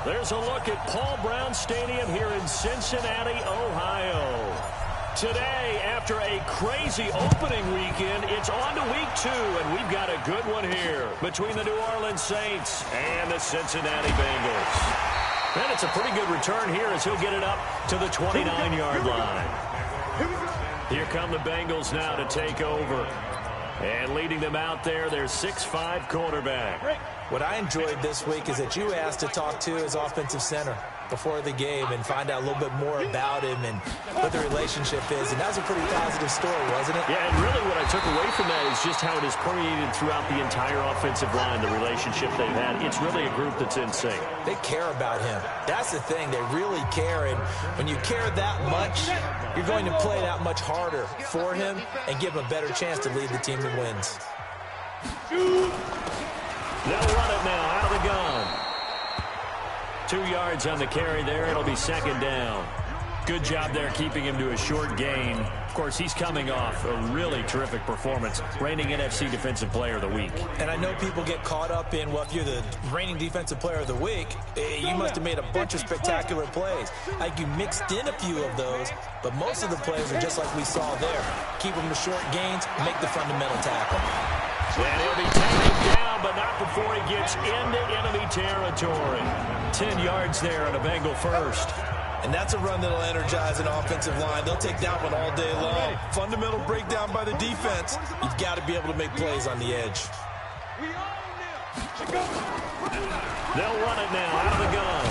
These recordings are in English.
There's a look at Paul Brown Stadium here in Cincinnati, Ohio. Today, after a crazy opening weekend, it's on to week 2, and we've got a good one here between the New Orleans Saints and the Cincinnati Bengals. And it's a pretty good return here as he'll get it up to the 29-yard line. Here come the Bengals now to take over. And leading them out there, their 6'5" quarterback. What I enjoyed this week is that you asked to talk to his offensive center before the game and find out a little bit more about him and what the relationship is. And that was a pretty positive story, wasn't it? Yeah, and really what I took away from that is just how it has permeated throughout the entire offensive line, the relationship they've had. It's really a group that's in sync. They care about him. That's the thing. They really care. And when you care that much, you're going to play that much harder for him and give him a better chance to lead the team that wins. They'll run it now out of the gun. 2 yards on the carry there. It'll be second down. Good job there keeping him to a short gain. Of course, he's coming off a really terrific performance, reigning NFC Defensive Player of the Week. And I know people get caught up in, well, if you're the reigning Defensive Player of the Week, you must have made a bunch of spectacular plays. Like you mixed in a few of those, but most of the plays are just like we saw there. Keep them to short gains, make the fundamental tackle. And he'll be taken down, but not before he gets into enemy territory. 10 yards there on a Bengal first. And that's a run that'll energize an offensive line. They'll take that one all day long. Fundamental breakdown by the defense. You've got to be able to make plays on the edge. They'll run it now out of the gun.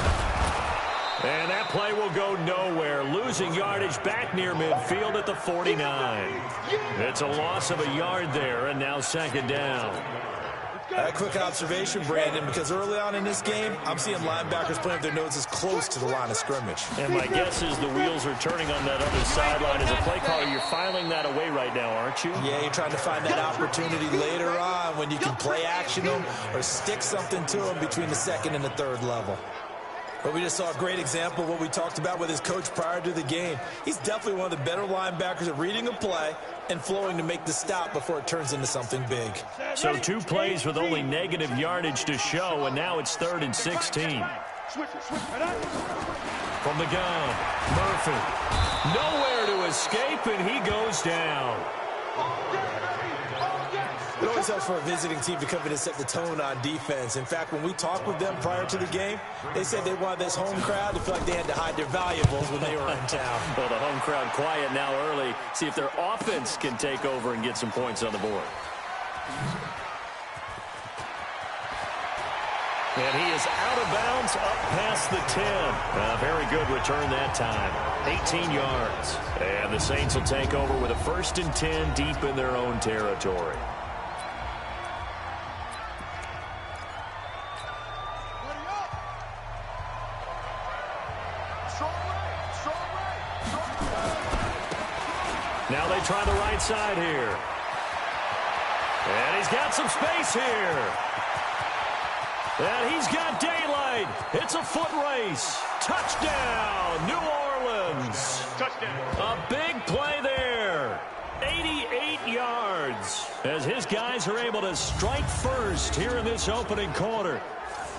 And that play will go nowhere. Losing yardage back near midfield at the 49. It's a loss of a yard there, and now second down. A quick observation, Brandon, because early on in this game, I'm seeing linebackers playing with their noses close to the line of scrimmage. And my guess is the wheels are turning on that other sideline. As a play caller, you're filing that away right now, aren't you? Yeah, you're trying to find that opportunity later on when you can play action them or stick something to them between the second and the third level. But we just saw a great example of what we talked about with his coach prior to the game. He's definitely one of the better linebackers at reading a play and flowing to make the stop before it turns into something big. So 2 plays with only negative yardage to show, and now it's 3rd and 16. From the gun, Murphy. Nowhere to escape, and he goes down. It always helps for a visiting team to come in and set the tone on defense. In fact, when we talked with them prior to the game, they said they wanted this home crowd to feel like they had to hide their valuables when they were in town. Well, the home crowd quiet now early. See if their offense can take over and get some points on the board. And he is out of bounds up past the 10. A very good return that time. 18 yards. And the Saints will take over with a 1st and 10 deep in their own territory. Now they try the right side here. And he's got some space here. And he's got daylight. It's a foot race. Touchdown, New Orleans. Touchdown. A big play there. 88 yards. As his guys are able to strike first here in this opening quarter.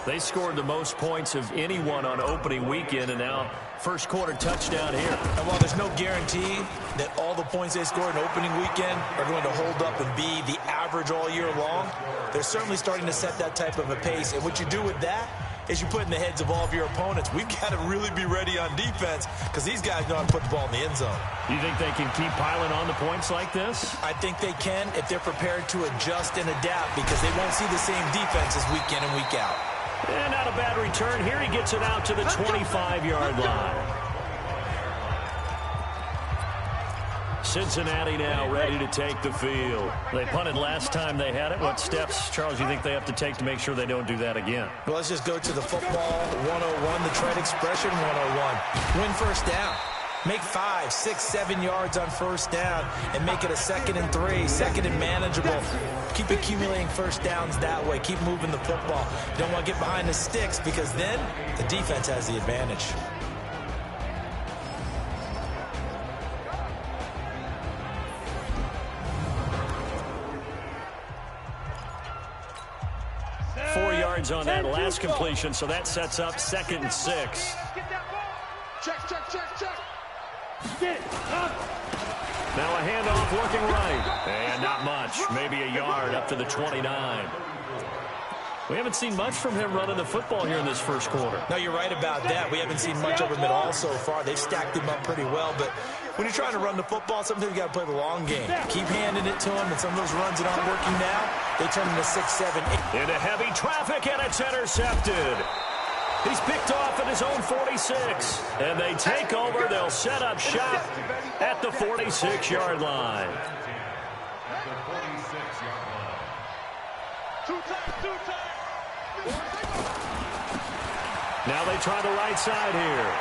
They scored the most points of anyone on opening weekend, and now first quarter touchdown here. And while there's no guarantee that all the points they scored in opening weekend are going to hold up and be the average all year long, they're certainly starting to set that type of a pace. And what you do with that is you put in the heads of all of your opponents, we've got to really be ready on defense because these guys know how to put the ball in the end zone. You think they can keep piling on the points like this? I think they can if they're prepared to adjust and adapt because they won't see the same defenses week in and week out. And not a bad return. Here he gets it out to the 25-yard line. Cincinnati now ready to take the field. They punted last time they had it. What steps, Charles, you think they have to take to make sure they don't do that again? Well, let's just go to the football 101, the trade expression 101. Win first down. Make 5, 6, 7 yards on first down and make it a 2nd and 3, 2nd and manageable. Keep accumulating first downs that way. Keep moving the football. You don't want to get behind the sticks because then the defense has the advantage. yards on that last completion, so that sets up 2nd and 6. Check. Now a handoff looking right. And not much. Maybe a yard up to the 29. We haven't seen much from him running the football here in this first quarter. No, you're right about that. We haven't seen much of him at all so far. They've stacked him up pretty well, but when you're trying to run the football, sometimes you got to play the long game. Keep handing it to him, and some of those runs that aren't working now, they turn into 6, 7, 8. Into heavy traffic, and it's intercepted. He's picked off at his own 46. And they take over. They'll set up shop at the 46-yard line. Now they try the right side here.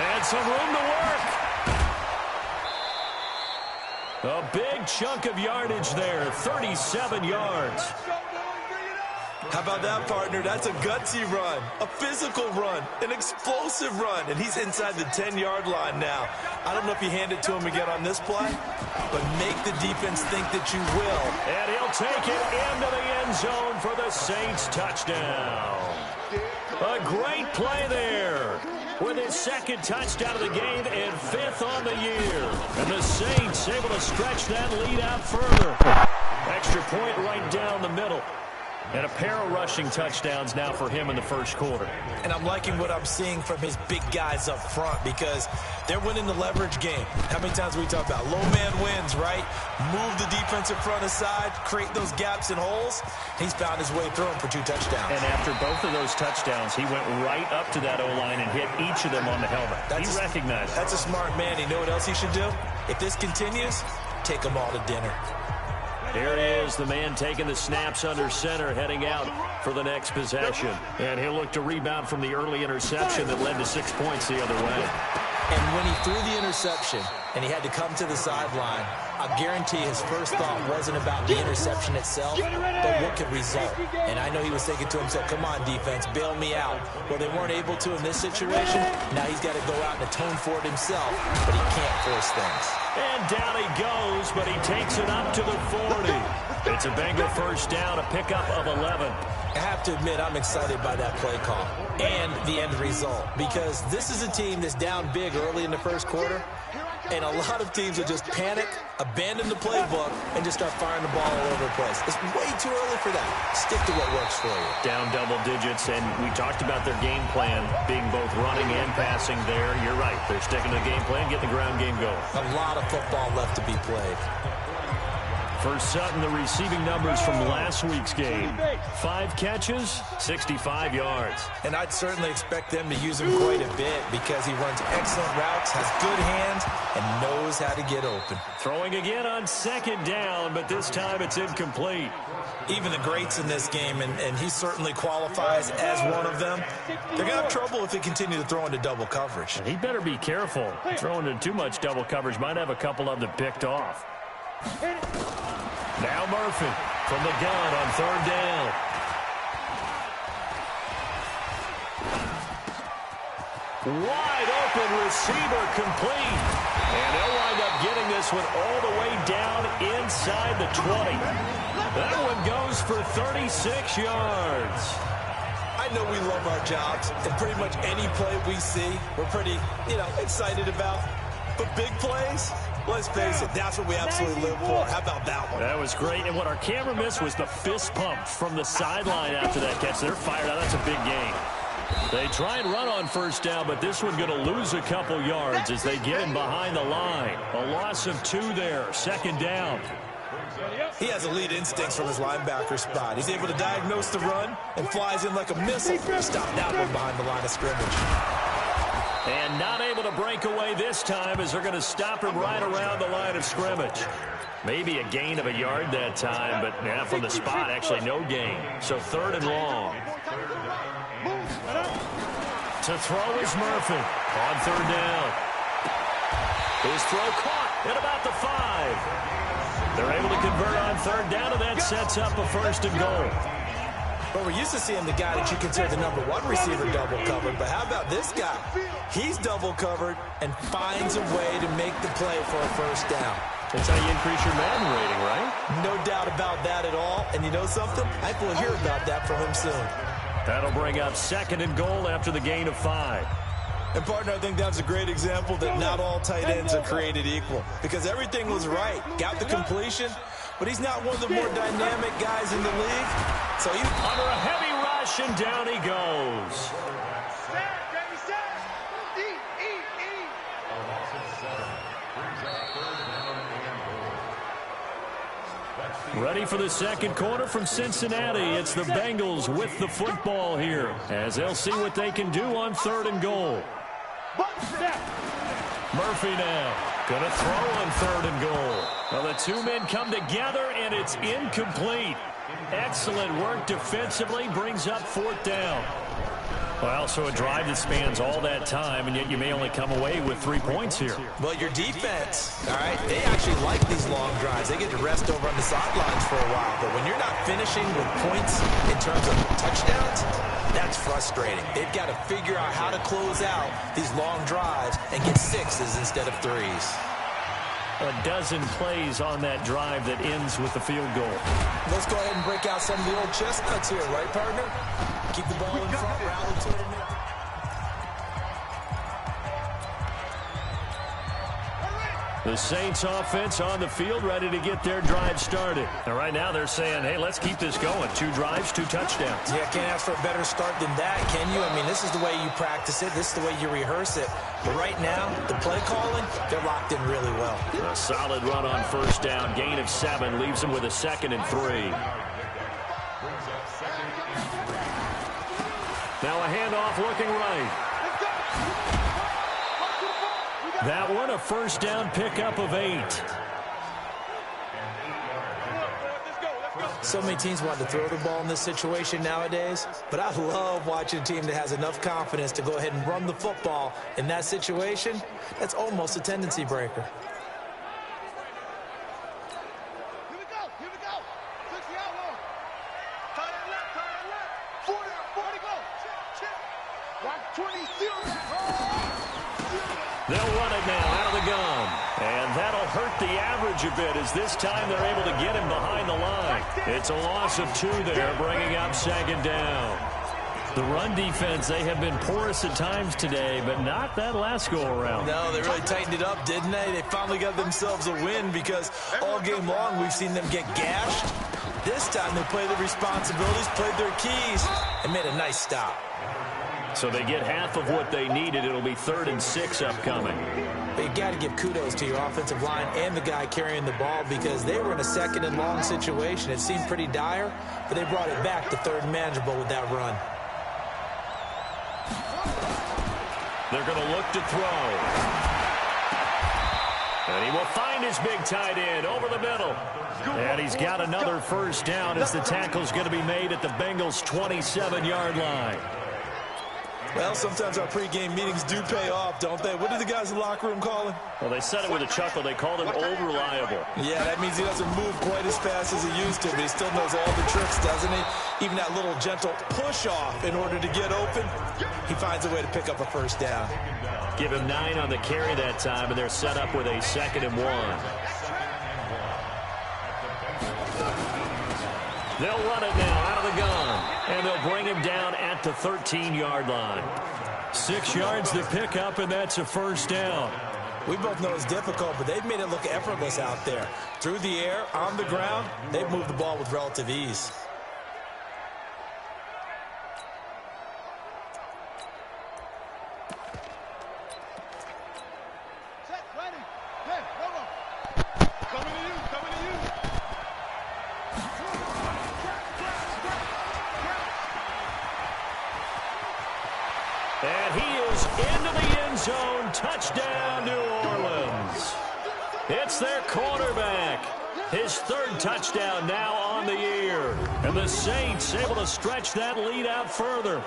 And some room to work. A big chunk of yardage there, 37 yards. How about that, partner? That's a gutsy run, a physical run, an explosive run, and he's inside the 10-yard line now. I don't know if you hand it to him again on this play, but make the defense think that you will. And he'll take it into the end zone for the Saints touchdown. A great play there with his 2nd touchdown of the game and 5th on the year. And the Saints able to stretch that lead out further. Extra point right down the middle. And a pair of rushing touchdowns now for him in the first quarter. And I'm liking what I'm seeing from his big guys up front because they're winning the leverage game. How many times we talk about low man wins, right? Move the defensive front aside, create those gaps and holes. He's found his way through them for 2 touchdowns. And after both of those touchdowns, he went right up to that O-line and hit each of them on the helmet. He recognized it. That's a smart man. You know what else he should do? If this continues, take them all to dinner. Here it is, the man taking the snaps under center, heading out for the next possession. And he'll look to rebound from the early interception that led to 6 points the other way. And when he threw the interception and he had to come to the sideline, I guarantee his first thought wasn't about the interception itself, but what could result. And I know he was thinking to himself, come on, defense, bail me out. Well, they weren't able to in this situation. Now he's got to go out and atone for it himself, but he can't force things. And down he goes, but he takes it up to the 40. It's a Bengal first down, a pickup of 11. I have to admit, I'm excited by that play call and the end result because this is a team that's down big early in the first quarter, and a lot of teams will just panic, abandon the playbook, and just start firing the ball all over the place. It's way too early for that. Stick to what works for you. Down double digits, and we talked about their game plan being both running and passing there. You're right. They're sticking to the game plan, getting the ground game going. A lot of football left to be played. For Sutton, the receiving numbers from last week's game. 5 catches, 65 yards. And I'd certainly expect them to use him quite a bit because he runs excellent routes, has good hands, and knows how to get open. Throwing again on 2nd down, but this time it's incomplete. Even the greats in this game, and he certainly qualifies as one of them, they're going to have trouble if they continue to throw into double coverage. He better be careful. Throwing into too much double coverage might have a couple of them picked off. Now Murphy from the gun on 3rd down. Wide open receiver complete. And they'll wind up getting this one all the way down inside the 20. That one goes for 36 yards. I know we love our jobs, and pretty much any play we see, we're pretty, excited about. But big plays, let's face it, that's what we absolutely live for. How about that one? That was great. And what our camera missed was the fist pump from the sideline after that catch. They're fired out. That's a big gain. They try and run on 1st down, but this one going to lose a couple yards as they get him behind the line. A loss of 2 there, 2nd down. He has elite instincts from his linebacker spot. He's able to diagnose the run and flies in like a missile to stop that one behind the line of scrimmage. And not able to break away this time as they're going to stop him right around the line of scrimmage. Maybe a gain of a yard that time, but from the spot, actually no gain. So 3rd and long. To throw is Murphy on 3rd down. His throw caught at about the 5. They're able to convert on 3rd down, and that sets up a 1st and goal. But we're used to seeing the guy that you consider the number 1 receiver double covered. But how about this guy? He's double covered and finds a way to make the play for a 1st down. That's how you increase your Madden rating, right? No doubt about that at all. And you know something? I will hear about that from him soon. That'll bring up 2nd and goal after the gain of 5. And, partner, I think that's a great example that not all tight ends are created equal. Because everything was right. Got the completion, but he's not one of the more dynamic guys in the league. So he under a heavy rush, and down he goes. Ready for the second quarter from Cincinnati. It's the Bengals with the football here, as they'll see what they can do on 3rd and goal. Murphy now going to throw on 3rd and goal. Well, the two men come together, and it's incomplete. Excellent work defensively, brings up 4th down. Well, so a drive that spans all that time, and yet you may only come away with 3 points here. Well, your defense, all right, they actually like these long drives. They get to rest over on the sidelines for a while. But when you're not finishing with points in terms of touchdowns, that's frustrating. They've got to figure out how to close out these long drives and get 6s instead of 3s. A dozen plays on that drive that ends with the field goal. Let's go ahead and break out some of the old chestnuts here, right, partner? Keep the ball in front, rally to it. The Saints offense on the field, ready to get their drive started. And right now they're saying, hey, let's keep this going. 2 drives, 2 touchdowns. Yeah, can't ask for a better start than that, can you? I mean, this is the way you practice it. This is the way you rehearse it. But right now, the play calling, they're locked in really well. A solid run on 1st down. Gain of 7 leaves them with a 2nd and 3. Now a handoff looking right. That one, a 1st down pickup of 8. So many teams want to throw the ball in this situation nowadays, but I love watching a team that has enough confidence to go ahead and run the football in that situation. That's almost a tendency breaker. Here we go. 60 out long. Tie it left. 40 go. Check. 120, 0. They'll run it now out of the gun. And that'll hurt the average a bit, as this time they're able to get him behind the line. It's a loss of 2 there, bringing up 2nd down. The run defense, they have been porous at times today, but not that last go-around. No, they really tightened it up, didn't they? They finally got themselves a win, because all game long we've seen them get gashed. This time they played their responsibilities, played their keys, and made a nice stop. So they get half of what they needed. It'll be 3rd and 6 upcoming. But you got to give kudos to your offensive line and the guy carrying the ball, because they were in a 2nd and long situation. It seemed pretty dire, but they brought it back to 3rd and manageable with that run. They're going to look to throw. And he will find his big tight end over the middle. And he's got another 1st down as the tackle's going to be made at the Bengals' 27-yard line. Well, sometimes our pregame meetings do pay off, don't they? What did the guys in the locker room call him? Well, they said it with a chuckle. They called him Old Reliable. Yeah, that means he doesn't move quite as fast as he used to, but he still knows all the tricks, doesn't he? Even that little gentle push-off in order to get open, he finds a way to pick up a 1st down. Give him 9 on the carry that time, and they're set up with a 2nd and 1. They'll run it now out of the gun, and they'll bring him down at the 13-yard line. 6 yards to pick up, and that's a 1st down. We both know it's difficult, but they've made it look effortless out there. Through the air, on the ground, they've moved the ball with relative ease. Set, ready. Hey, Romo. Coming to you. And he is into the end zone. Touchdown, New Orleans. It's their quarterback. His 3rd touchdown now on the year. And the Saints able to stretch that lead out further.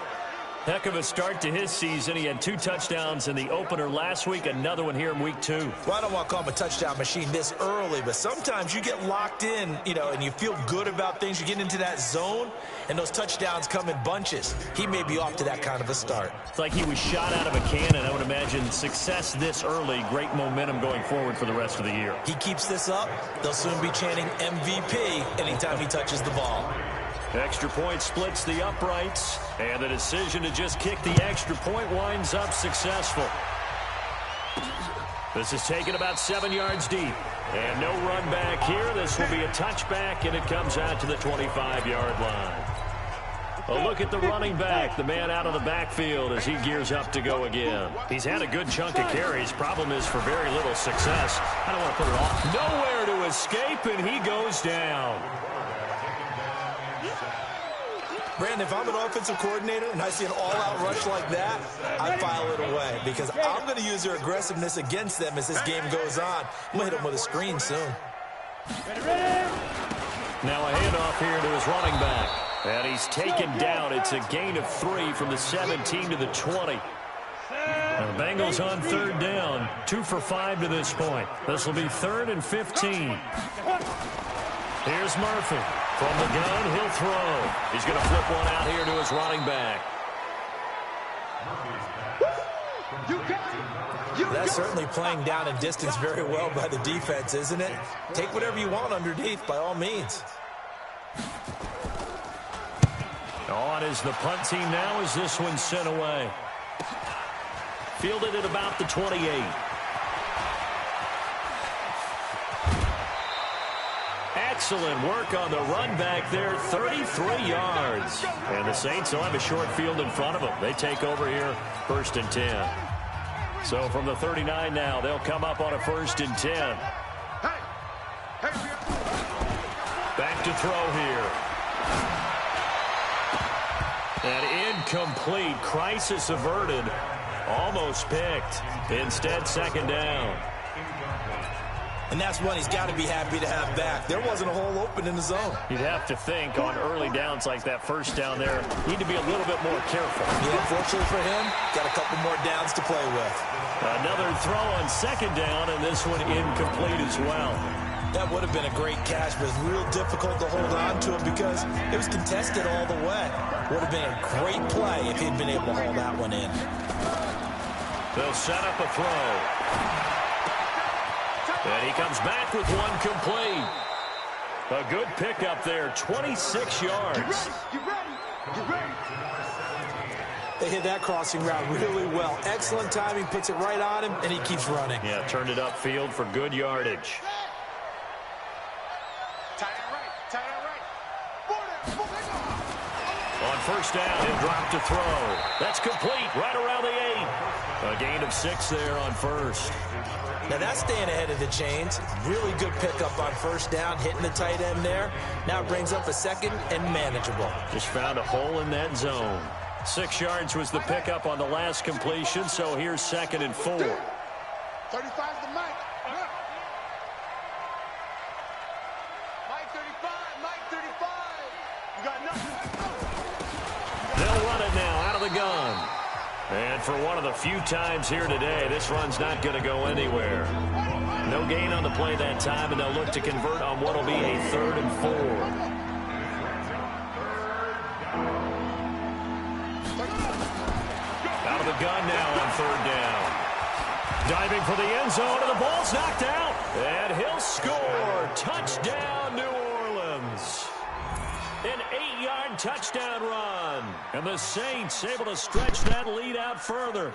Heck of a start to his season. He had 2 touchdowns in the opener last week, another one here in week 2. Well, I don't want to call him a touchdown machine this early, but sometimes you get locked in, and you feel good about things. You get into that zone, and those touchdowns come in bunches. He may be off to that kind of a start. It's like he was shot out of a cannon. I would imagine success this early, great momentum going forward for the rest of the year. He keeps this up, they'll soon be chanting MVP anytime he touches the ball. Extra point splits the uprights, and the decision to just kick the extra point winds up successful. This is taken about 7 yards deep. And no run back here. This will be a touchback, and it comes out to the 25-yard line. A look at the running back, the man out of the backfield as he gears up to go again. He's had a good chunk of carries. Problem is for very little success. I don't want to put it off. Nowhere to escape, and he goes down. Brandon, if I'm an offensive coordinator and I see an all-out rush like that, I file it away because I'm going to use their aggressiveness against them as this game goes on. I'm going to hit them with a screen soon. Now a handoff here to his running back. And he's taken down. It's a gain of 3 from the 17 to the 20. Now the Bengals on 3rd down. 2 for 5 to this point. This will be 3rd and 15. Here's Murphy. From the gun, he'll throw. He's going to flip one out here to his running back. That's certainly playing down in distance very well by the defense, isn't it? Take whatever you want underneath, by all means. On is the punt team now as this one's sent away. Fielded at about the 28. Excellent work on the run back there, 33 yards. And the Saints will have a short field in front of them. They take over here, 1st and 10. So from the 39 now, they'll come up on a 1st and 10. Back to throw here. And incomplete. Crisis averted. Almost picked. Instead, 2nd down. And that's one he's got to be happy to have back. There wasn't a hole open in the zone. You'd have to think on early downs like that 1st down there, need to be a little bit more careful. Yeah, fortunately for him, got a couple more downs to play with. Another throw on 2nd down, and this one incomplete as well. That would have been a great catch, but it's real difficult to hold on to it because it was contested all the way. Would have been a great play if he'd been able to haul that one in. They'll set up a throw. And he comes back with one complete. A good pickup there, 26 yards. Get ready. They hit that crossing route really well. Excellent timing, puts it right on him, and he keeps running. Yeah, turned it upfield for good yardage. On 1st down, he'll drop to throw. That's complete, right around the 8. A gain of 6 there on 1st. Now that's staying ahead of the chains. Really good pickup on 1st down, hitting the tight end there. Now brings up a 2nd and manageable. Just found a hole in that zone. 6 yards was the pickup on the last completion, so here's 2nd and 4. 35's the mic. Mike 35, Mike 35. You got nothing. They'll run it now out of the gun. And for one of the few times here today, this run's not going to go anywhere. No gain on the play that time, and they'll look to convert on what will be a 3rd and 4. Out of the gun now on 3rd down. Diving for the end zone, and the ball's knocked out. And he'll score. Touchdown, New Orleans. An 8-yard touchdown run. And the Saints able to stretch that lead out further.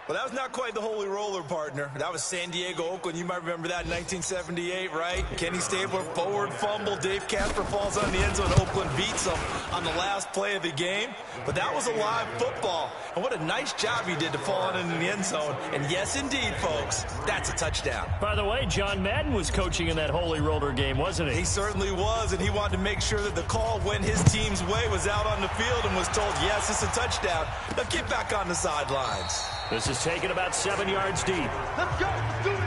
Well, that was not quite the holy roller, partner. That was San Diego, Oakland. You might remember that in 1978, right? Kenny Stabler, forward fumble. Dave Casper falls on the end zone. Oakland beats him on the last play of the game. But that was a live football. And what a nice job he did to fall on into the end zone. And yes, indeed, folks, that's a touchdown. By the way, John Madden was coaching in that holy roller game, wasn't he? He certainly was, and he wanted to make sure that the call went his team's way, was out on the field and was told, yes, it's a touchdown. Now get back on the sidelines. This is taken about 7 yards deep. Let's go. Do it.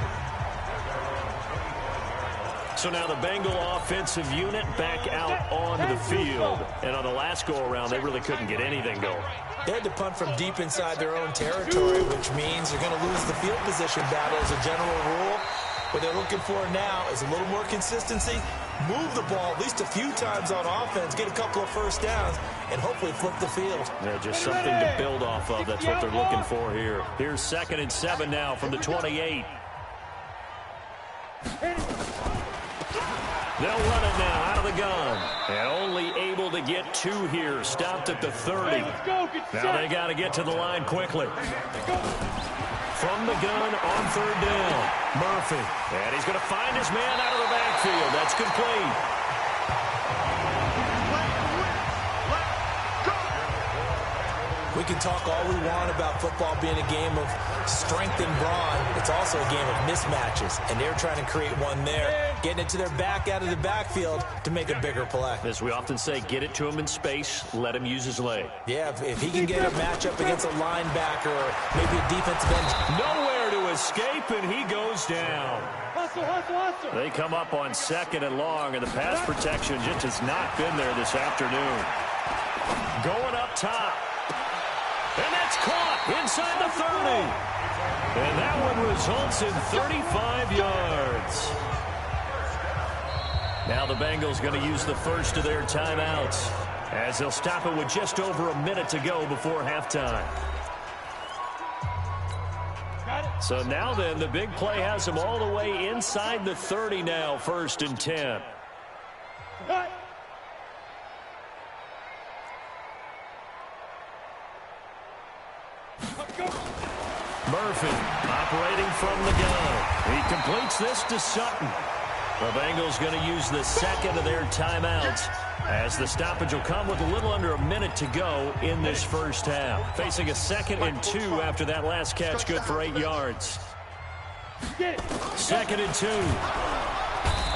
So now the Bengal offensive unit back out onto the field. And on the last go-around, they really couldn't get anything going. They had to punt from deep inside their own territory, which means they're going to lose the field position battle as a general rule. What they're looking for now is a little more consistency, move the ball at least a few times on offense, get a couple of first downs, and hopefully flip the field. Yeah, just something to build off of. That's what they're looking for here. Here's 2nd and 7 now from the 28. They'll run it now out of the gun. And only able to get 2 here. Stopped at the 30. Now they got to get to the line quickly. From the gun on 3rd down. Murphy. And he's going to find his man out of the backfield. That's complete. We can talk all we want about football being a game of strength and brawn. It's also a game of mismatches, and they're trying to create one there, getting it to their back out of the backfield to make a bigger play. As we often say, get it to him in space, let him use his leg. Yeah, if he can get a matchup against a linebacker or maybe a defensive end. Nowhere to escape, and he goes down. Hustle, hustle, hustle. They come up on 2nd and long, and the pass protection just has not been there this afternoon. Going up top. And that's caught inside the 30. And that one results in 35 yards. Now the Bengals going to use the first of their timeouts as they'll stop it with just over a minute to go before halftime. So now then, the big play has them all the way inside the 30 now, 1st and 10. Murphy operating from the gun. He completes this to Sutton. The Bengals going to use the 2nd of their timeouts as the stoppage will come with a little under a minute to go in this first half. Facing a 2nd and 2 after that last catch, good for 8 yards. 2nd and 2.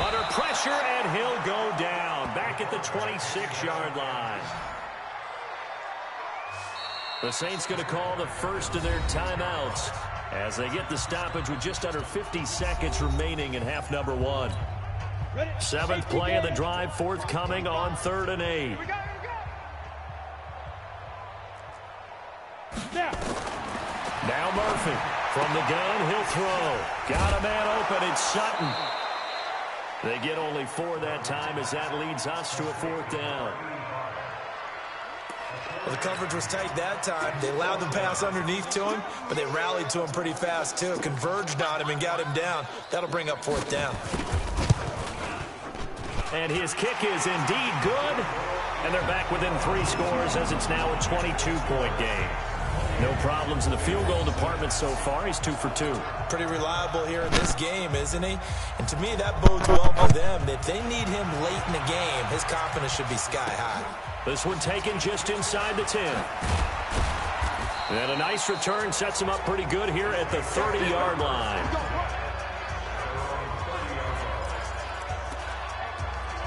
Under pressure, and he'll go down. Back at the 26-yard line. The Saints going to call the first of their timeouts as they get the stoppage with just under 50 seconds remaining in half number 1. 7th play of the drive, forthcoming on 3rd and 8. Now Murphy from the gun, he'll throw. Got a man open, it's Sutton. They get only 4 that time as that leads us to a 4th down. Well, the coverage was tight that time. They allowed the pass underneath to him, but they rallied to him pretty fast, too. Converged on him and got him down. That'll bring up 4th down. And his kick is indeed good. And they're back within 3 scores as it's now a 22-point game. No problems in the field goal department so far. He's 2 for 2. Pretty reliable here in this game, isn't he? And to me, that bodes well for them. If they need him late in the game, his confidence should be sky high. This one taken just inside the 10. And a nice return sets him up pretty good here at the 30-yard line.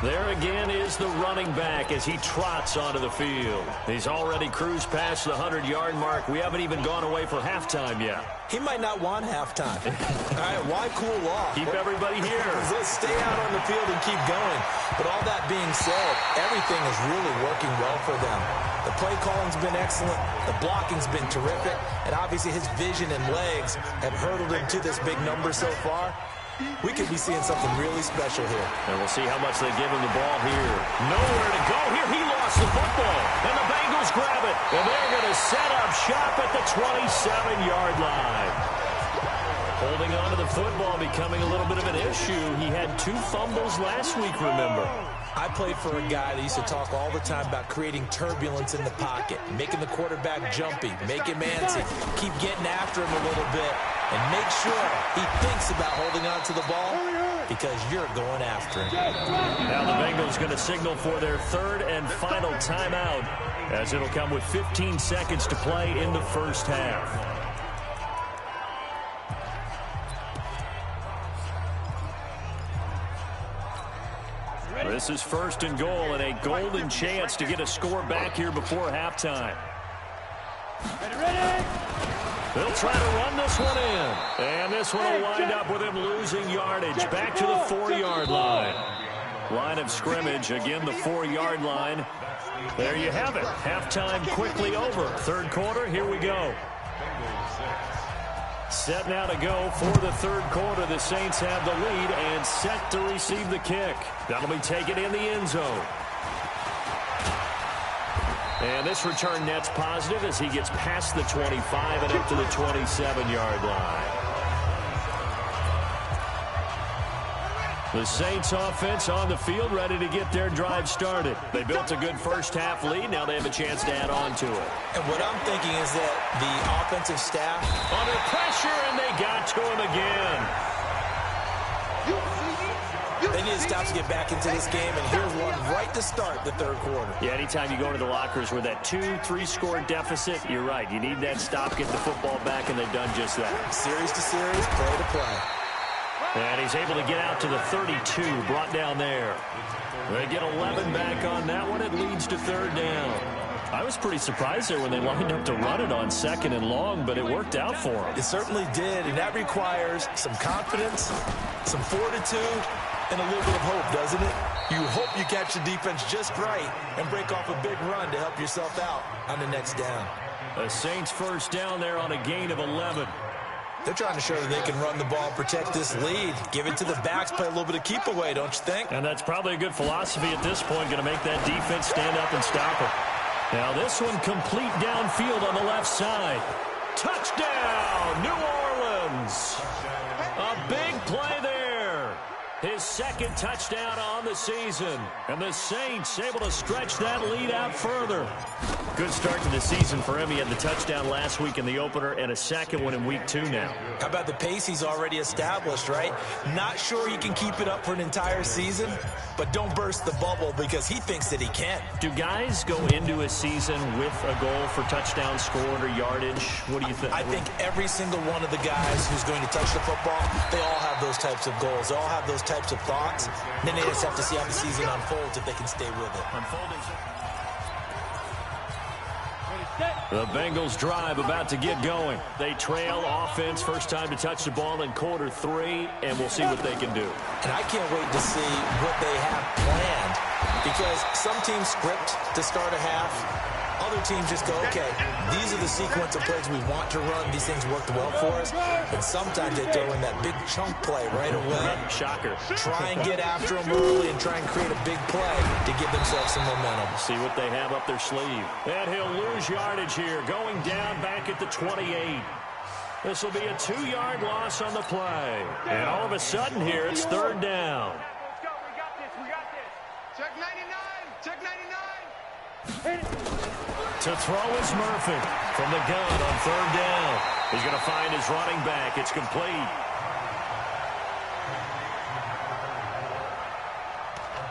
There again is the running back as he trots onto the field. He's already cruised past the 100-yard mark. We haven't even gone away for halftime yet. He might not want halftime. All right, why cool off? Keep everybody here. Let's stay out on the field and keep going. But all that being said, everything is really working well for them. The play calling's been excellent. The blocking's been terrific. And obviously his vision and legs have hurdled him to this big number so far. We could be seeing something really special here. And we'll see how much they give him the ball here. Nowhere to go here. He lost the football. And the Bengals grab it. And they're going to set up shop at the 27-yard line. Holding on to the football becoming a little bit of an issue. He had 2 fumbles last week, remember. I played for a guy that used to talk all the time about creating turbulence in the pocket, making the quarterback jumpy, make him antsy, keep getting after him a little bit, and make sure he thinks about holding on to the ball because you're going after him. Now the Bengals going to signal for their 3rd and final timeout as it'll come with 15 seconds to play in the first half. This is 1st and goal and a golden chance to get a score back here before halftime. Ready, ready. They'll try to run this one in. And this one will wind up with him losing yardage. Back to the 4-yard line. Line of scrimmage, again, the 4-yard line. There you have it. Halftime quickly over. Third quarter, here we go. Set now to go for the third quarter. The Saints have the lead and set to receive the kick. That'll be taken in the end zone. And this return net's positive as he gets past the 25 and up to the 27-yard line. The Saints offense on the field, ready to get their drive started. They built a good first-half lead. Now they have a chance to add on to it. And what I'm thinking is that the offensive staff, under pressure, and they got to him again. They need to stop to get back into this game, and here's one right to start the third quarter. Yeah, anytime you go into the lockers with that 2-3 score deficit, you're right. You need that stop, get the football back, and they've done just that. Series to series, play to play. And he's able to get out to the 32, brought down there. They get 11 back on that one. It leads to third down. I was pretty surprised there when they lined up to run it on 2nd and long, but it worked out for them. It certainly did, and that requires some confidence, some fortitude, and a little bit of hope, doesn't it? You hope you catch the defense just right and break off a big run to help yourself out on the next down. The Saints first down there on a gain of 11. They're trying to show that they can run the ball, protect this lead, give it to the backs, play a little bit of keep away, don't you think? And that's probably a good philosophy at this point, going to make that defense stand up and stop it. Now this one complete downfield on the left side. Touchdown, New Orleans. A big play there. His second touchdown on the season. And the Saints able to stretch that lead out further. Good start to the season for him. He had the touchdown last week in the opener and a second one in week 2 now. How about the pace he's already established, right? Not sure he can keep it up for an entire season, but don't burst the bubble because he thinks that he can. Do guys go into a season with a goal for touchdown scored or yardage? What do you think? I think every single one of the guys who's going to touch the football, they all have those types of goals. They all have those types of thoughts. And then they just have to see how the season unfolds if they can stay with it. Unfolding. The Bengals drive about to get going. They trail offense, first time to touch the ball in quarter 3, and we'll see what they can do. And I can't wait to see what they have planned because some teams script to start a half. Other teams just go, okay, these are the sequence of plays we want to run. These things worked well for us. And sometimes they throw in that big chunk play right away. Shocker. Try and get after them early and try and create a big play to give themselves some momentum. See what they have up their sleeve. And he'll lose yardage here, going down back at the 28. This will be a 2-yard loss on the play. And all of a sudden here, it's third down. Let's go. We got this. We got this. Check 99. Check 99. To throw is Murphy from the gun on third down. He's going to find his running back. It's complete.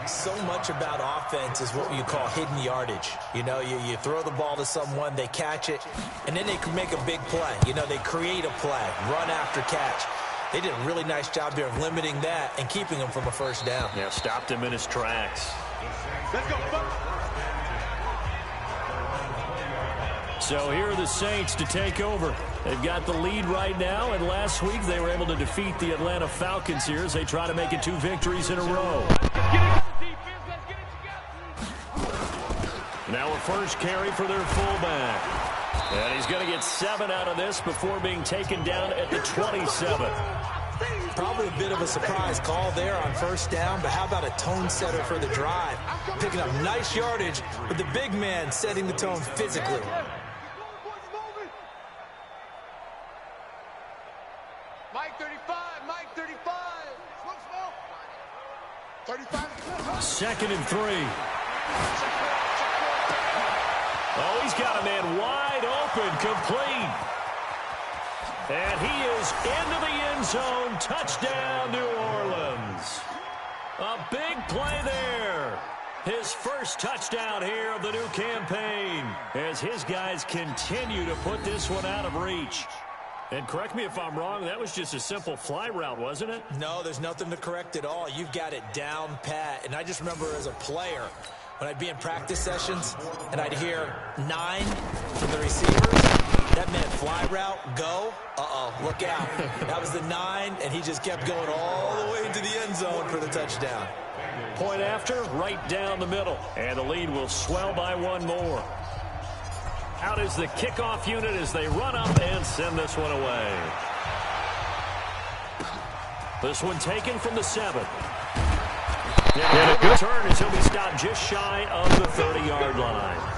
So much about offense is what you call hidden yardage. You know, you throw the ball to someone, they catch it, and then they can make a big play. You know, they create a play, run after catch. They did a really nice job here of limiting that and keeping him from a first down. Yeah, stopped him in his tracks. Let's go. So here are the Saints to take over. They've got the lead right now, and last week they were able to defeat the Atlanta Falcons here as they try to make it 2 victories in a row. Now a first carry for their fullback. And he's going to get 7 out of this before being taken down at the 27. Probably a bit of a surprise call there on first down, but how about a tone setter for the drive? Picking up nice yardage with the big man setting the tone physically. Mike 35. Mike 35. 35. 2nd and 3. Oh, he's got a man wide open, complete. And he is into the end zone. Touchdown, New Orleans. A big play there. His first touchdown here of the new campaign as his guys continue to put this one out of reach. And correct me if I'm wrong, that was just a simple fly route, wasn't it? No, there's nothing to correct at all. You've got it down pat. And I just remember as a player, when I'd be in practice sessions and I'd hear 9 from the receivers, That meant fly route, go. Look out. That was the 9, and he just kept going all the way into the end zone for the touchdown. Point after, right down the middle. And the lead will swell by one more. Out is the kickoff unit as they run up and send this one away. This one taken from the 7. And a good return as he'll be stopped just shy of the 30-yard line.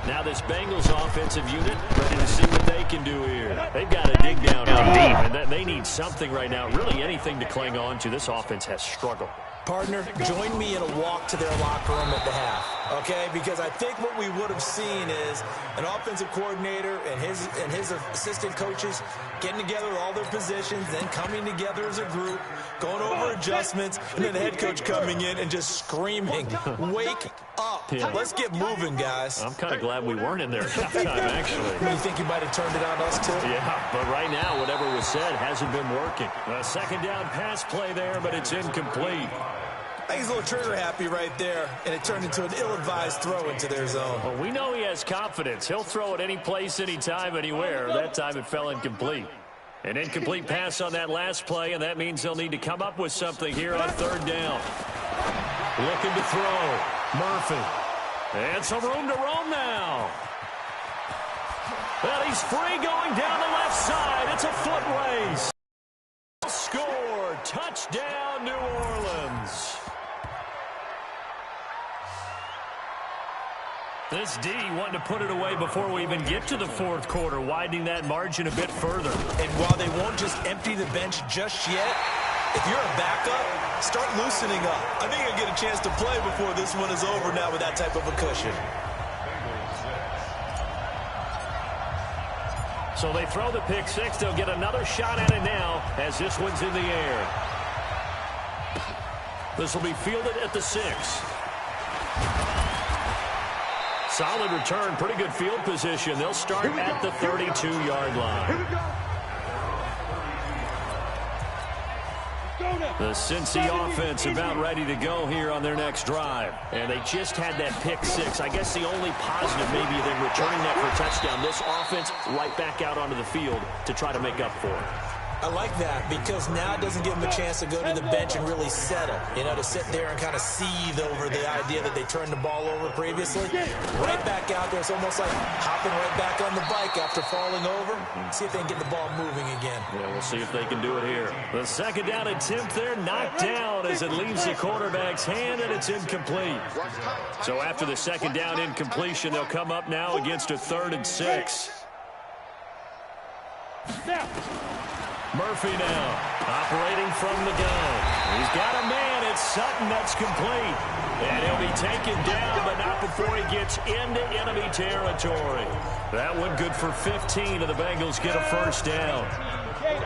Now this Bengals offensive unit ready to see what they can do here. They've got to dig down deep, and they need something right now, really anything to cling on to. This offense has struggled. Partner, join me in a walk to their locker room at the half, okay? Because I think what we would have seen is an offensive coordinator and his assistant coaches getting together all their positions, then coming together as a group, going over adjustments, and then the head coach coming in and just screaming, wake up. Yeah. Let's get moving, guys. I'm kind of glad we weren't in there at halftime, actually. You think you might have turned it on us, too? Yeah, but right now, whatever was said hasn't been working. A second down pass play there, but it's incomplete. I think he's a little trigger happy right there, and it turned into an ill-advised throw into their zone. Well, we know he has confidence. He'll throw it any place, anytime, anywhere. That time it fell incomplete. An incomplete pass on that last play, and that means they'll need to come up with something here on third down. Looking to throw. Murphy. And some room to roam now. Well, he's free going down the left side. It's a foot race. Score. Touchdown, New Orleans. This D wanting to put it away before we even get to the fourth quarter, widening that margin a bit further. And while they won't just empty the bench just yet, if you're a backup, start loosening up. I think you'll get a chance to play before this one is over now with that type of a cushion. So they throw the pick six. They'll get another shot at it now as this one's in the air. This will be fielded at the 6. Solid return, pretty good field position. They'll start at the 32-yard line. The Cincy offense about ready to go here on their next drive. And they just had that pick six. I guess the only positive maybe than returning that for a touchdown. This offense right back out onto the field to try to make up for it. I like that because now it doesn't give them a chance to go to the bench and really settle, you know, to sit there and kind of seethe over the idea that they turned the ball over previously. Right back out there. It's almost like hopping right back on the bike after falling over. See if they can get the ball moving again. Yeah, we'll see if they can do it here. The second down attempt there knocked down as it leaves the quarterback's hand, and it's incomplete. So after the second down incompletion, they'll come up now against a 3rd and 6. Murphy now, operating from the gun. He's got a man. It's Sutton that's complete. And he'll be taken down, but not before he gets into enemy territory. That one good for 15, and the Bengals get a first down.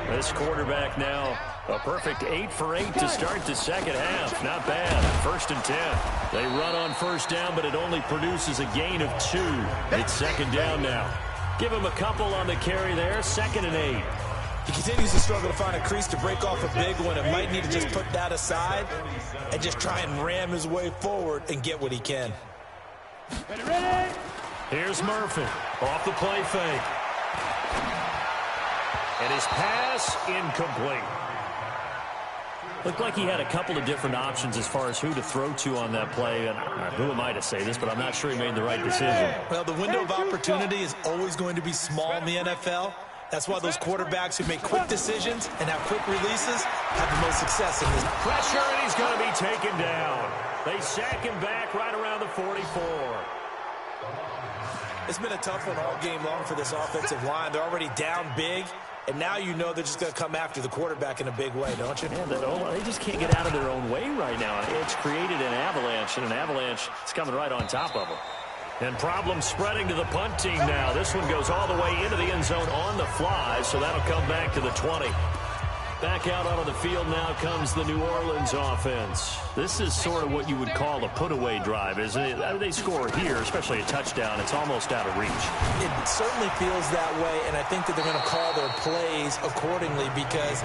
This quarterback now, a perfect 8 for 8 to start the second half. Not bad. 1st and 10. They run on first down, but it only produces a gain of 2. It's second down now. Give him a couple on the carry there. 2nd and 8. He continues to struggle to find a crease to break off a big one and might need to just put that aside and just try and ram his way forward and get what he can. Ready? Here's Murphy off the play fake. And his pass incomplete. Looked like he had a couple of different options as far as who to throw to on that play. And who am I to say this, but I'm not sure he made the right decision. Well, the window of opportunity is always going to be small in the NFL. That's why those quarterbacks who make quick decisions and have quick releases have the most success in this. Pressure, and he's going to be taken down. They sack him back right around the 44. It's been a tough one all game long for this offensive line. They're already down big, and now you know they're just going to come after the quarterback in a big way, don't you? Man, they just can't get out of their own way right now. It's created an avalanche, and an avalanche is coming right on top of them. And problems spreading to the punt team now. This one goes all the way into the end zone on the fly, so that'll come back to the 20. Back out onto the field now comes the New Orleans offense. This is sort of what you would call a put-away drive, isn't it? They score here, especially a touchdown. It's almost out of reach. It certainly feels that way, and I think that they're going to call their plays accordingly because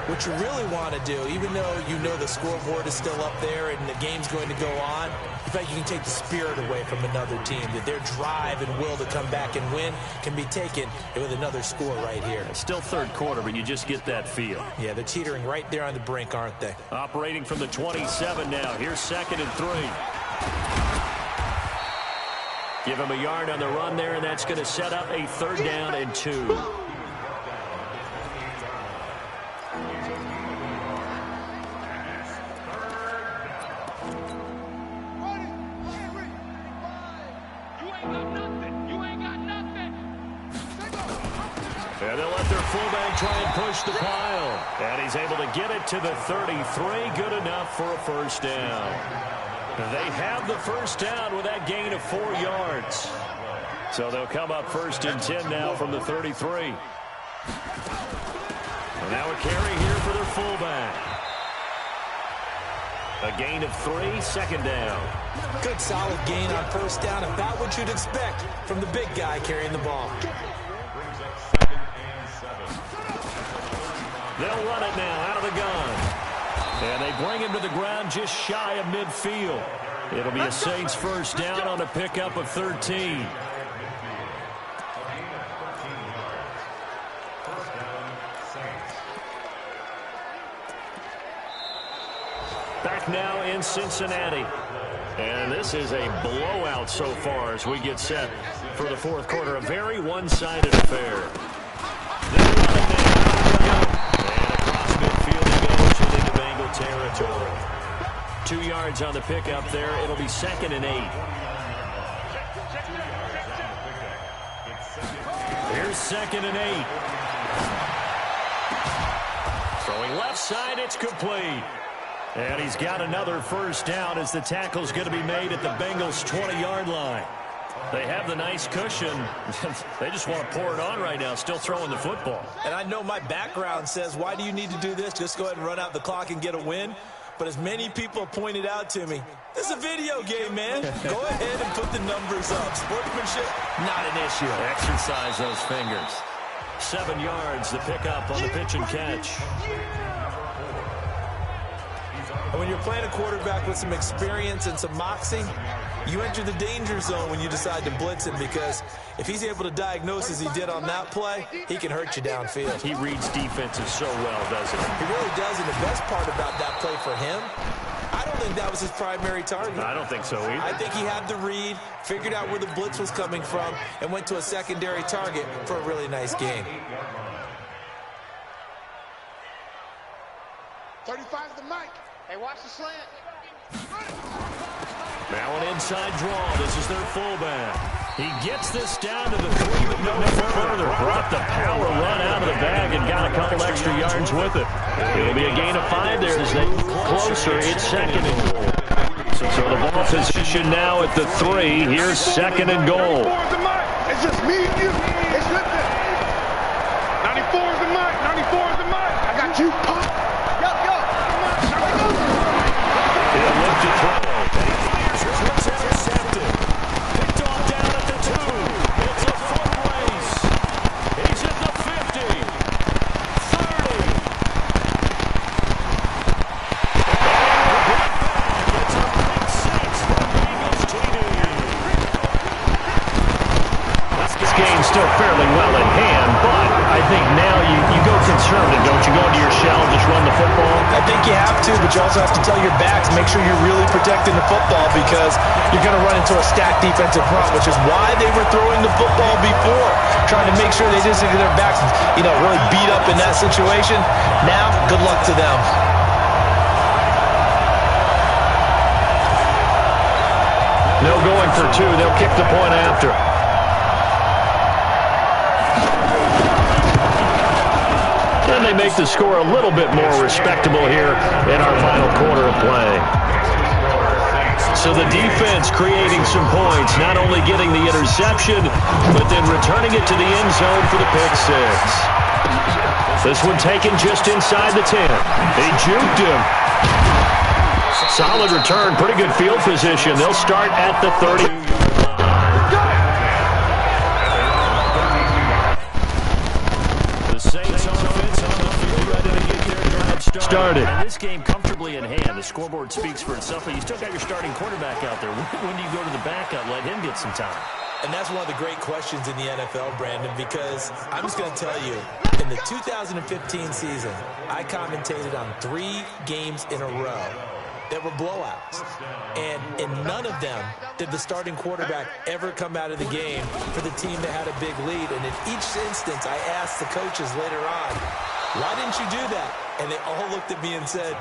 What you really want to do, even though you know the scoreboard is still up there and the game's going to go on, in fact, you can take the spirit away from another team, that their drive and will to come back and win can be taken with another score right here. It's still third quarter, but you just get that feel. Yeah, they're teetering right there on the brink, aren't they? Operating from the 27 now. Here's 2nd and 3. Give him a yard on the run there, and that's going to set up a 3rd down and 2. And they'll let their fullback try and push the pile. And he's able to get it to the 33. Good enough for a 1st down. They have the 1st down with that gain of 4 yards. So they'll come up 1st and 10 now from the 33. And now a carry here for their fullback. A gain of 3, 2nd down. Good solid gain on 1st down, about what you'd expect from the big guy carrying the ball. They'll run it now out of the gun. And they bring him to the ground just shy of midfield. It'll be a Saints 1st down on a pickup of 13. Back now in Cincinnati. And this is a blowout so far as we get set for the 4th quarter. A very one-sided affair. They'll run it now. And across midfield he goes into Bengal territory. 2 yards on the pickup there. It'll be 2nd and 8. Here's 2nd and 8. Throwing left side, it's complete. And he's got another 1st down as the tackle's going to be made at the Bengals' 20-yard line. They have the nice cushion. They just want to pour it on right now, still throwing the football. And I know my background says, why do you need to do this? Just go ahead and run out the clock and get a win. But as many people pointed out to me, this is a video game, man. Go ahead and put the numbers up. Sportsmanship, not an issue. Exercise those fingers. 7 yards, the pickup on the pitch and catch. And when you're playing a quarterback with some experience and some moxie, you enter the danger zone when you decide to blitz him, because if he's able to diagnose as he did on that play, he can hurt you downfield. He reads defenses so well, doesn't he? He really does, and the best part about that play for him, I don't think that was his primary target. I don't think so either. I think he had the read, figured out where the blitz was coming from, and went to a secondary target for a really nice gain. 35's the mic. Hey, watch the slant. Now an inside draw. This is their fullback. He gets this down to the 3, but no further. Brought the power run out of the bag and got a couple extra yards with it. It'll be a gain of 5 there as they closer. It's 2nd and goal. So the ball position now at the 3. Here's 2nd and goal. 94 is the mic. It's just me and you. It's lifted. 94 is the mic. 94 is the mic. I got you. Yo. He'll look to throw. It's intercepted. Picked off down at the 2. It's a foot race. He's at the 50. 30. It's a big 6 for Bengals TD. This game's still fairly well in hand, but I think now you go conservative, don't you? Go into your shell and just run the football? I think you have to, but you also have to tell your backs, make sure you're really protecting the football, because you're going to run into a stacked defensive front, which is why they were throwing the football before, trying to make sure they didn't get their backs, really beat up in that situation. Now, good luck to them. No going for 2. They'll kick the point after. And they make the score a little bit more respectable here in our final quarter of play. So the defense creating some points, not only getting the interception, but then returning it to the end zone for the pick 6. This one taken just inside the 10. He juked him. Solid return, pretty good field position. They'll start at the 30. The Saints offense on the field ready to get their drive started. And this game comfortably in hand. The scoreboard speaks for itself, but you still got your starting quarterback out there. When do you go to the backup, let him get some time? And that's one of the great questions in the NFL, Brandon, because I'm just going to tell you, in the 2015 season, I commentated on 3 games in a row that were blowouts. And in none of them did the starting quarterback ever come out of the game for the team that had a big lead. And in each instance, I asked the coaches later on, why didn't you do that? And they all looked at me and said,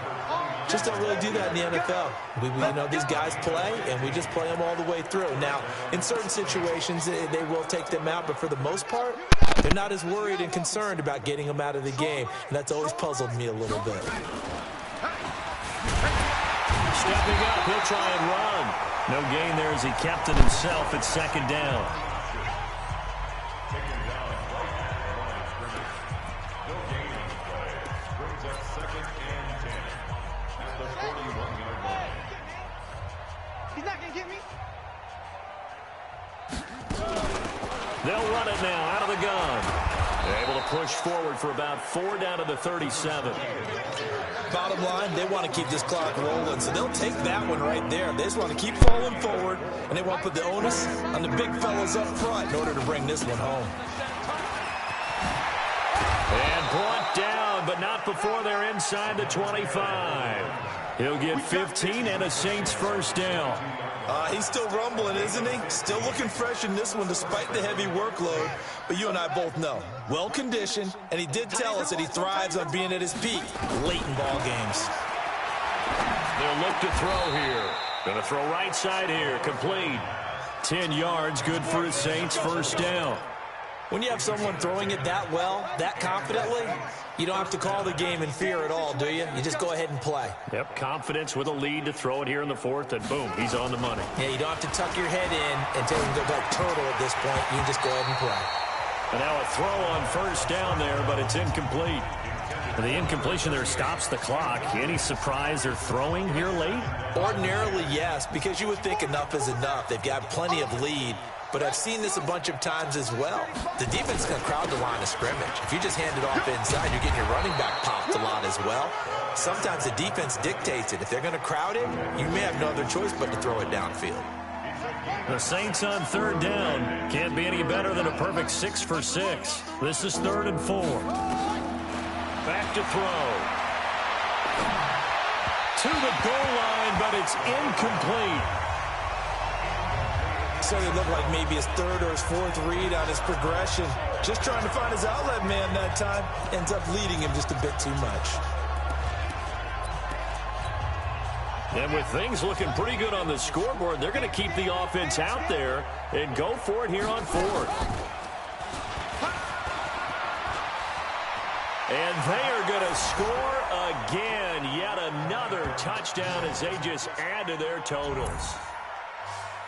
just don't really do that in the NFL. We you know, these guys play, and we just play them all the way through. Now, in certain situations, they will take them out, but for the most part, they're not as worried and concerned about getting them out of the game. And that's always puzzled me a little bit. Stepping up, he'll try and run. No gain there as he kept it himself. It's second down. They'll run it now out of the gun. They're able to push forward for about 4 down to the 37. Bottom line, they want to keep this clock rolling, so they'll take that one right there. They just want to keep falling forward, and they want to put the onus on the big fellas up front in order to bring this one home. And brought down, but not before they're inside the 25. He'll get 15 and a Saints first down. He's still rumbling, isn't he? Still looking fresh in this one despite the heavy workload. But you and I both know, well-conditioned, and he did tell us that he thrives on being at his peak late in ball games. They'll look to throw here. Going to throw right side here, complete. 10 yards, good for his Saints first down. When you have someone throwing it that well, that confidently, you don't have to call the game in fear at all, do you? You just go ahead and play. Yep, confidence with a lead to throw it here in the 4th, and boom, he's on the money. Yeah, you don't have to tuck your head in and take him to like turtle at this point. You can just go ahead and play. And now a throw on first down there, but it's incomplete. And the incompletion there stops the clock. Any surprise they're throwing here late? Ordinarily, yes, because you would think enough is enough. They've got plenty of lead. But I've seen this a bunch of times as well. The defense is going to crowd the line of scrimmage. If you just hand it off inside, you're getting your running back popped a lot as well. Sometimes the defense dictates it. If they're going to crowd it, you may have no other choice but to throw it downfield. The Saints on 3rd down. Can't be any better than a perfect 6 for 6. This is 3rd and 4. Back to throw. To the goal line, but it's incomplete. So it looked like maybe his 3rd or his 4th read on his progression. Just trying to find his outlet man that time. Ends up leading him just a bit too much. And with things looking pretty good on the scoreboard, they're going to keep the offense out there and go for it here on 4th. And they are going to score again. Yet another touchdown as they just add to their totals.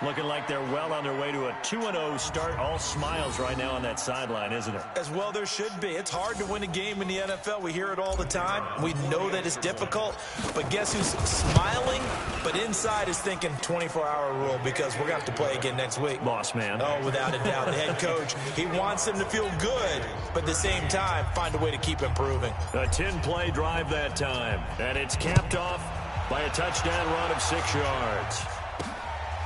Looking like they're well on their way to a 2-0 start. All smiles right now on that sideline, isn't it? As well there should be. It's hard to win a game in the NFL. We hear it all the time. We know that it's difficult. But guess who's smiling? But inside is thinking 24-hour rule because we're going to have to play again next week. Boss man. Oh, without a doubt. The head coach, he wants them to feel good, but at the same time, find a way to keep improving. A 10-play drive that time. And it's capped off by a touchdown run of 6 yards.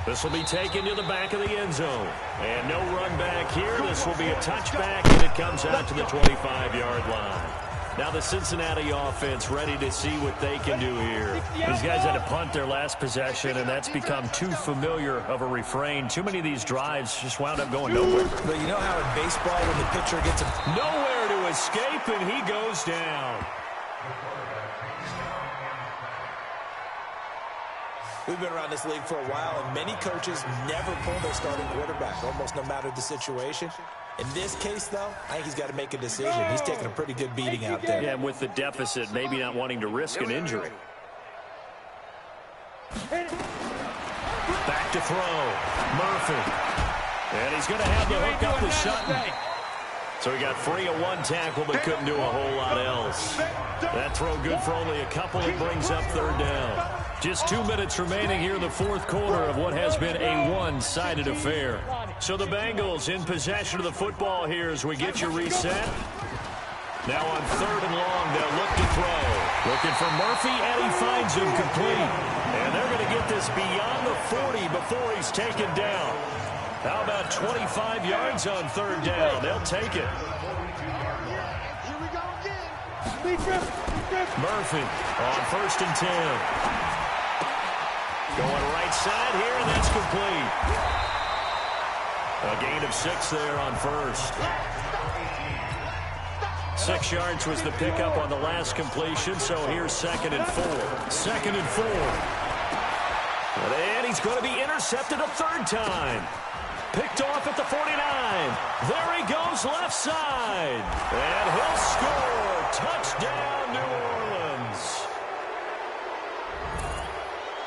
This will be taken to the back of the end zone. And no run back here. This will be a touchback, and it comes out to the 25-yard line. Now the Cincinnati offense ready to see what they can do here. These guys had to punt their last possession, and that's become too familiar of a refrain. Too many of these drives just wound up going nowhere. But you know how in baseball when the pitcher gets nowhere to escape, and he goes down. We've been around this league for a while, and many coaches never pull their starting quarterback, almost no matter the situation. In this case, though, I think he's got to make a decision. He's taking a pretty good beating out there. Yeah, and with the deficit, maybe not wanting to risk an injury. Back to throw. Murphy. And he's going to have the hook up to Sutton. So he got free of one tackle, but couldn't do a whole lot else. That throw good for only a couple. It brings up 3rd down. Just 2 minutes remaining here in the 4th quarter of what has been a one-sided affair. So the Bengals in possession of the football here as we get you reset. Now on 3rd and long, they'll look to throw. Looking for Murphy, and he finds him complete. And they're going to get this beyond the 40 before he's taken down. How about 25 yards on 3rd down? They'll take it. Murphy on 1st and 10. Going right side here, and that's complete. A gain of 6 there on 1st. 6 yards was the pickup on the last completion, so here's 2nd and 4. 2nd and 4. And he's going to be intercepted a 3rd time. Picked off at the 49. There he goes left side. And he'll score. Touchdown, New Orleans.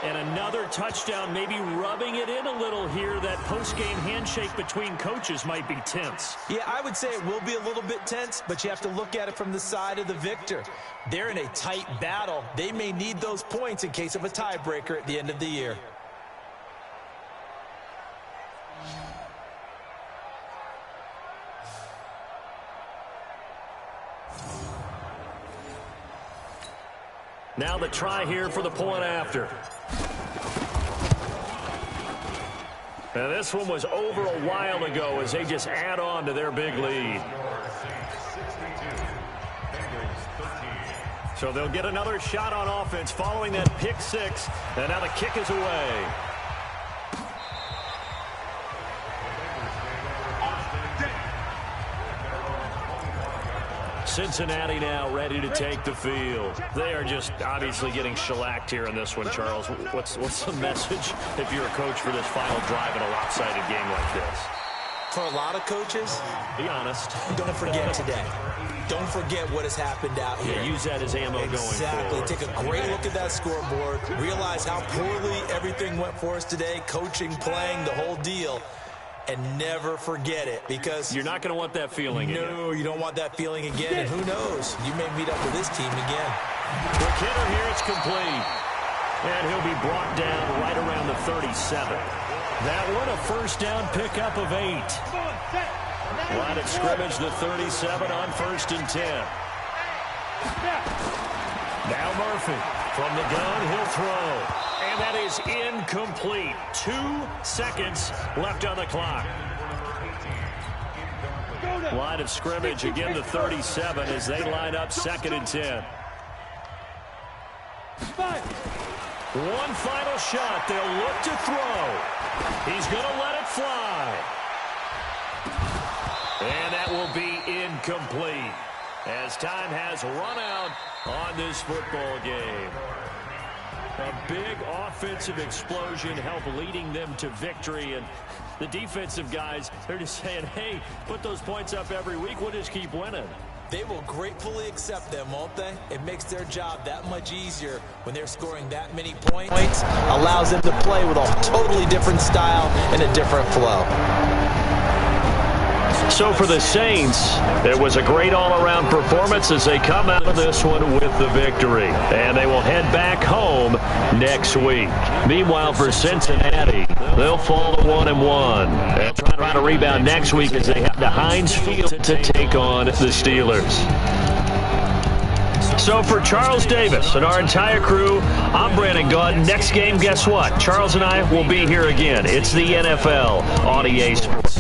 And another touchdown, maybe rubbing it in a little here. That post-game handshake between coaches might be tense. Yeah, I would say it will be a little bit tense, but you have to look at it from the side of the victor. They're in a tight battle. They may need those points in case of a tiebreaker at the end of the year. Now the try here for the point after. Now this one was over a while ago as they just add on to their big lead. So they'll get another shot on offense following that pick 6. And now the kick is away. Cincinnati now ready to take the field. They are just obviously getting shellacked here in this one, Charles. What's the message if you're a coach for this final drive in a lopsided game like this? For a lot of coaches, be honest. Don't forget today. Don't forget what has happened out here. Yeah, use that as ammo going forward. Exactly. Take a great look at that scoreboard. Realize how poorly everything went for us today. Coaching, playing, the whole deal. And never forget it, because you're not going to want that feeling again. No, you don't want that feeling again. And who knows? You may meet up with this team again. Quick hitter here, it's complete. And he'll be brought down right around the 37. That one a 1st down pickup of 8. Line of scrimmage, the 37 on 1st and 10. Now Murphy from the gun, he'll throw. And that is incomplete. 2 seconds left on the clock. Line of scrimmage, again the 37 as they line up 2nd and 10. One final shot. They'll look to throw. He's going to let it fly. And that will be incomplete as time has run out on this football game. A big offensive explosion helped leading them to victory. And the defensive guys, they're just saying, hey, put those points up every week. We'll just keep winning. They will gratefully accept them, won't they? It makes their job that much easier when they're scoring that many points. Allows them to play with a totally different style and a different flow. So for the Saints, it was a great all-around performance as they come out of this one with the victory. And they will head back home next week. Meanwhile, for Cincinnati, they'll fall to 1-1. And try to rebound next week as they have the Heinz Field to take on the Steelers. So for Charles Davis and our entire crew, I'm Brandon Gaudin. Next game, guess what? Charles and I will be here again. It's the NFL on EA Sports.